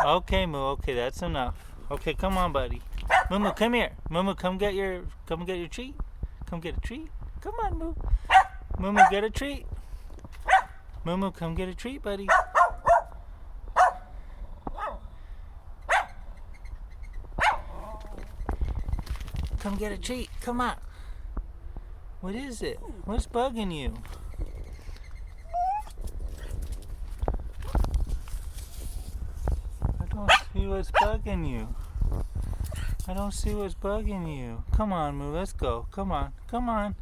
Okay, Moo. Okay, that's enough. Okay, come on, buddy. Moo, come here. Moo, come get your treat. Come get a treat. Come on, Moo. Moo, get a treat. Moo, come get a treat, buddy. Come get a treat. Come on. What is it? What's bugging you? I don't see what's bugging you. I don't see what's bugging you. Come on, Moo. Let's go. Come on. Come on.